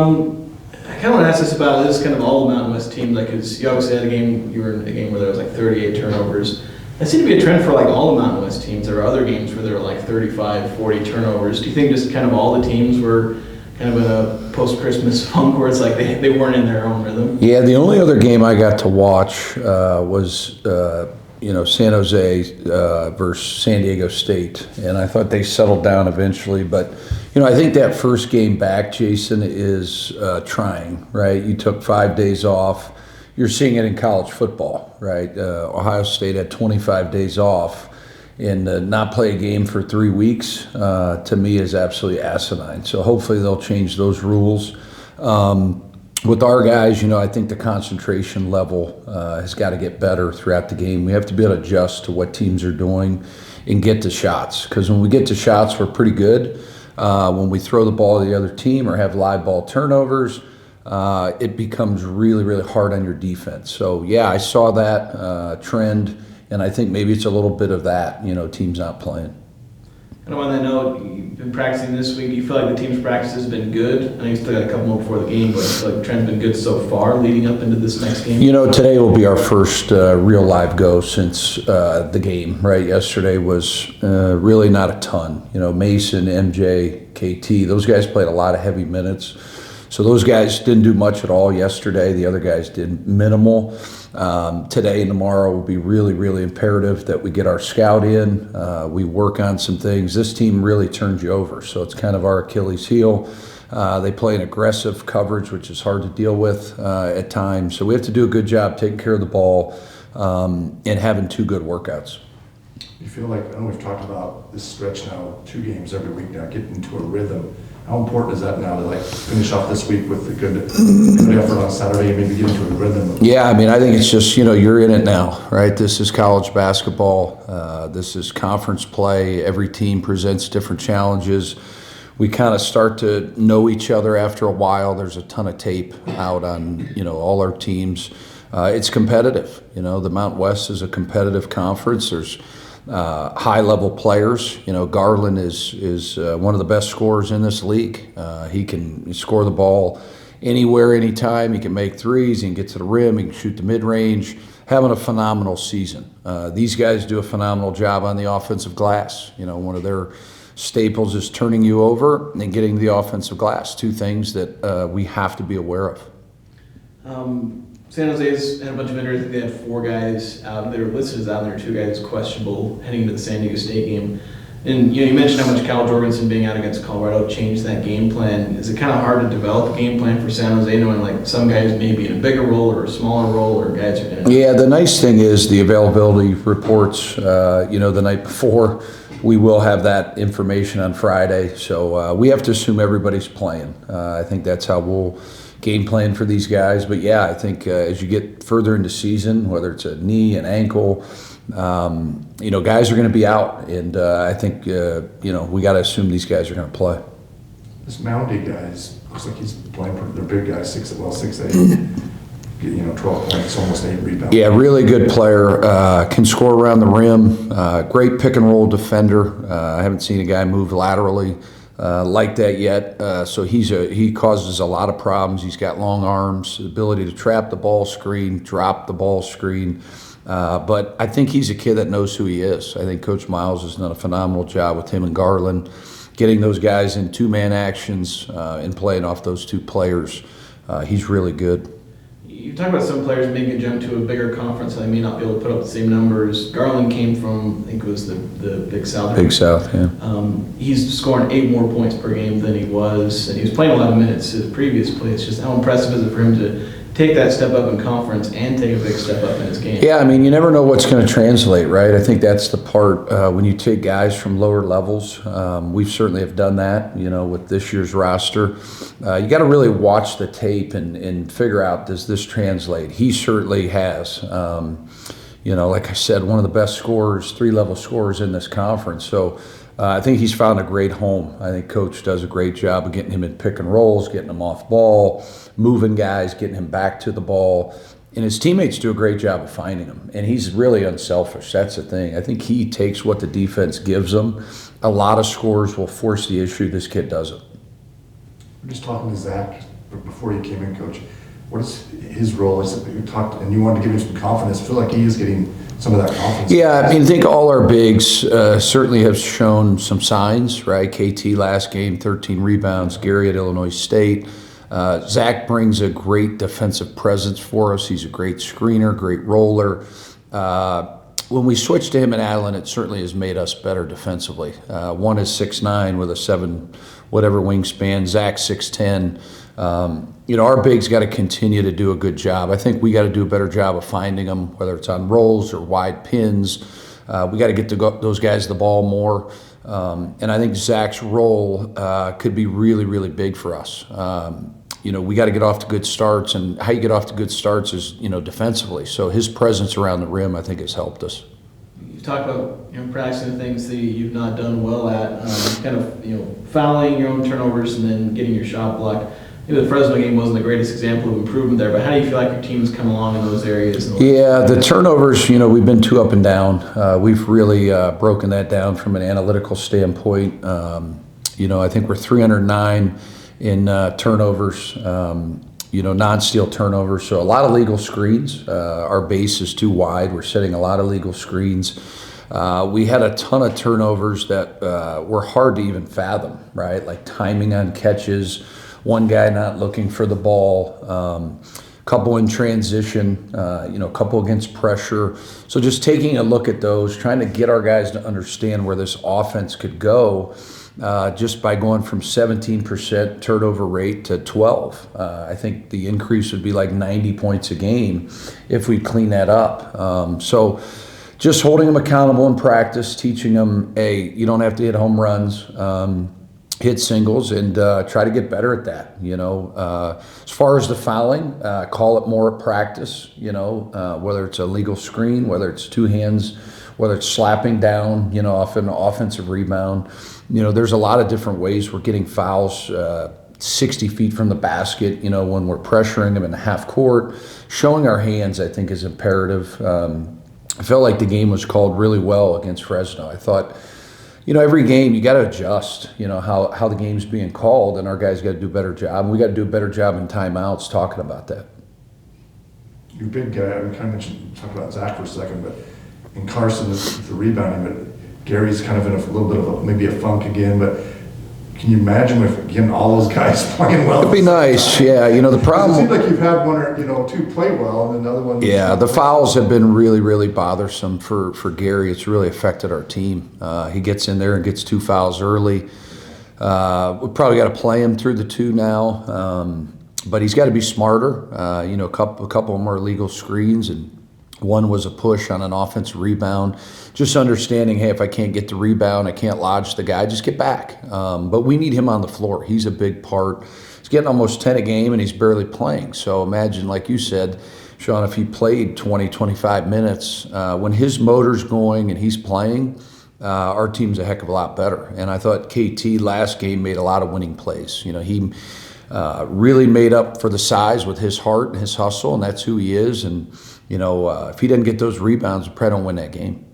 I kind of want to ask this about this kind of all Mountain West teams, like, cause you obviously had a game, you were in a game where there was like 38 turnovers. That seemed to be a trend for like all the Mountain West teams. There were other games where there were like 35, 40 turnovers. Do you think just kind of all the teams were kind of in a post-Christmas funk where it's like they weren't in their own rhythm? Yeah, the only other game I got to watch was San Jose versus San Diego State, and I thought they settled down eventually. But I think that first game back, Jason, is trying. Right, you took 5 days off. You're seeing it in college football, right? Ohio State had 25 days off, and not play a game for 3 weeks, to me, is absolutely asinine. So hopefully they'll change those rules. With our guys, I think the concentration level has got to get better throughout the game. We have to be able to adjust to what teams are doing and get to shots. Because when we get to shots, we're pretty good. When we throw the ball to the other team or have live ball turnovers, it becomes really, really hard on your defense. So, yeah, I saw that trend, and I think maybe it's a little bit of that, teams not playing. And on that note, you've been practicing this week. Do you feel like the team's practice has been good? I know you still got a couple more before the game, but I feel like the trend's been good so far leading up into this next game. Today will be our first real live go since the game, right? Yesterday was really not a ton. Mason, MJ, KT, those guys played a lot of heavy minutes. So those guys didn't do much at all yesterday. The other guys did minimal. Today and tomorrow will be really, really imperative that we get our scout in. We work on some things. This team really turns you over, so it's kind of our Achilles heel. They play an aggressive coverage, which is hard to deal with at times. So we have to do a good job taking care of the ball and having 2 good workouts. You feel like, I know we've talked about this stretch now, 2 games every week now, getting into a rhythm. How important is that now to finish off this week with a good effort on Saturday and maybe get into a rhythm? Yeah, I think it's just, you're in it now, right? This is college basketball. This is conference play. Every team presents different challenges. We kind of start to know each other after a while. There's a ton of tape out on, all our teams. It's competitive. The Mountain West is a competitive conference. There's high-level players. Garland is one of the best scorers in this league. He can score the ball anywhere, anytime. He can make threes. He can get to the rim. He can shoot the mid-range. Having a phenomenal season. These guys do a phenomenal job on the offensive glass. One of their staples is turning you over and getting the offensive glass. 2 things that we have to be aware of. San Jose's had a bunch of injuries. I think they had 4 guys out. They were listed as out there, 2 guys questionable heading into the San Diego State game. And you mentioned how much Cal Jorgensen being out against Colorado changed that game plan. Is it kind of hard to develop a game plan for San Jose, knowing some guys may be in a bigger role or a smaller role, or guys are going to? Yeah, the nice thing is the availability reports. The night before, we will have that information on Friday. So we have to assume everybody's playing. I think that's how we'll game plan for these guys. But yeah, I think as you get further into season, whether it's a knee, an ankle, guys are going to be out, and I think we got to assume these guys are going to play. This Moundy guy looks like he's playing for their big guy, 6'8", 12 points, almost 8 rebounds. Yeah, really good player. Can score around the rim. Great pick and roll defender. I haven't seen a guy move laterally like that yet. So he causes a lot of problems. He's got long arms, the ability to trap the ball screen, drop the ball screen. But I think he's a kid that knows who he is. I think Coach Miles has done a phenomenal job with him and Garland, getting those guys in 2-man actions and playing off those 2 players. He's really good. You talk about some players making a jump to a bigger conference, so they may not be able to put up the same numbers. Garland came from, I think it was the Big South. Big South, yeah. He's scoring 8 more points per game than he was, and he was playing a lot of minutes his previous play. It's just how impressive is it for him to take that step up in conference and take a big step up in his game? Yeah, you never know what's going to translate, right? I think that's the part when you take guys from lower levels. We certainly have done that, with this year's roster. You got to really watch the tape and figure out, does this translate? He certainly has. Like I said, one of the best scorers, 3-level scorers in this conference. So I think he's found a great home. I think Coach does a great job of getting him in pick and rolls, getting him off ball, moving guys, getting him back to the ball. And his teammates do a great job of finding him. And he's really unselfish. That's the thing. I think he takes what the defense gives him. A lot of scorers will force the issue. This kid doesn't. We're just talking to Zach before you came in, Coach. What is his role? You talked, and you wanted to give him some confidence. I feel like he is getting some of that confidence. Yeah, I mean, I think all our bigs certainly have shown some signs, right? KT last game, 13 rebounds. Gary at Illinois State. Zach brings a great defensive presence for us. He's a great screener, great roller. When we switched to him and Allen, it certainly has made us better defensively. One is 6'9" with a 7 whatever wingspan. Zach 6'10". Our bigs got to continue to do a good job. I think we got to do a better job of finding them, whether it's on rolls or wide pins. We got to get those guys the ball more. And I think Zach's role could be really, really big for us. We got to get off to good starts, and how you get off to good starts is, defensively. So his presence around the rim, I think, has helped us. You talk about practicing things that you've not done well at, kind of fouling your own turnovers and then getting your shot blocked. Maybe the Fresno game wasn't the greatest example of improvement there, but how do you feel like your team's come along in those areas? Yeah, the turnovers, we've been too up and down. We've really broken that down from an analytical standpoint. I think we're 309 in turnovers, non-steal turnovers. So a lot of legal screens. Our base is too wide. We're setting a lot of legal screens. We had a ton of turnovers that were hard to even fathom, right? Like timing on catches, one guy not looking for the ball, couple in transition, couple against pressure. So just taking a look at those, trying to get our guys to understand where this offense could go, just by going from 17% turnover rate to 12. I think the increase would be like 90 points a game if we clean that up. So just holding them accountable in practice, teaching them, hey, you don't have to hit home runs. Hit singles and try to get better at that. As far as the fouling, call it more at practice. Whether it's a legal screen, whether it's two hands, whether it's slapping down, off an offensive rebound. There's a lot of different ways we're getting fouls 60 feet from the basket. When we're pressuring them in the half court, showing our hands, I think, is imperative. I felt like the game was called really well against Fresno. I thought, every game you got to adjust, how the game's being called, and our guys got to do a better job. And we got to do a better job in timeouts talking about that. You're a big guy. We kind of talk about Zach for a second, but in Carson, it's the rebounding, but Gary's kind of in a little bit of maybe a funk again, but can you imagine if, again, all those guys playing well? It'd be nice, yeah. The problem... It seems like you've had one or two play well, and another one... Yeah, the fouls have been really, really bothersome for Gary. It's really affected our team. He gets in there and gets 2 fouls early. We probably got to play him through the 2 now, but he's got to be smarter. A couple of them are legal screens, and one was a push on an offensive rebound. Just understanding, hey, if I can't get the rebound, I can't lodge the guy, just get back. But we need him on the floor. He's a big part. He's getting almost 10 a game, and he's barely playing. So imagine, like you said, Sean, if he played 20, 25 minutes, when his motor's going and he's playing, our team's a heck of a lot better. And I thought KT last game made a lot of winning plays. He really made up for the size with his heart and his hustle, and that's who he is. And, if he didn't get those rebounds, we probably don't win that game.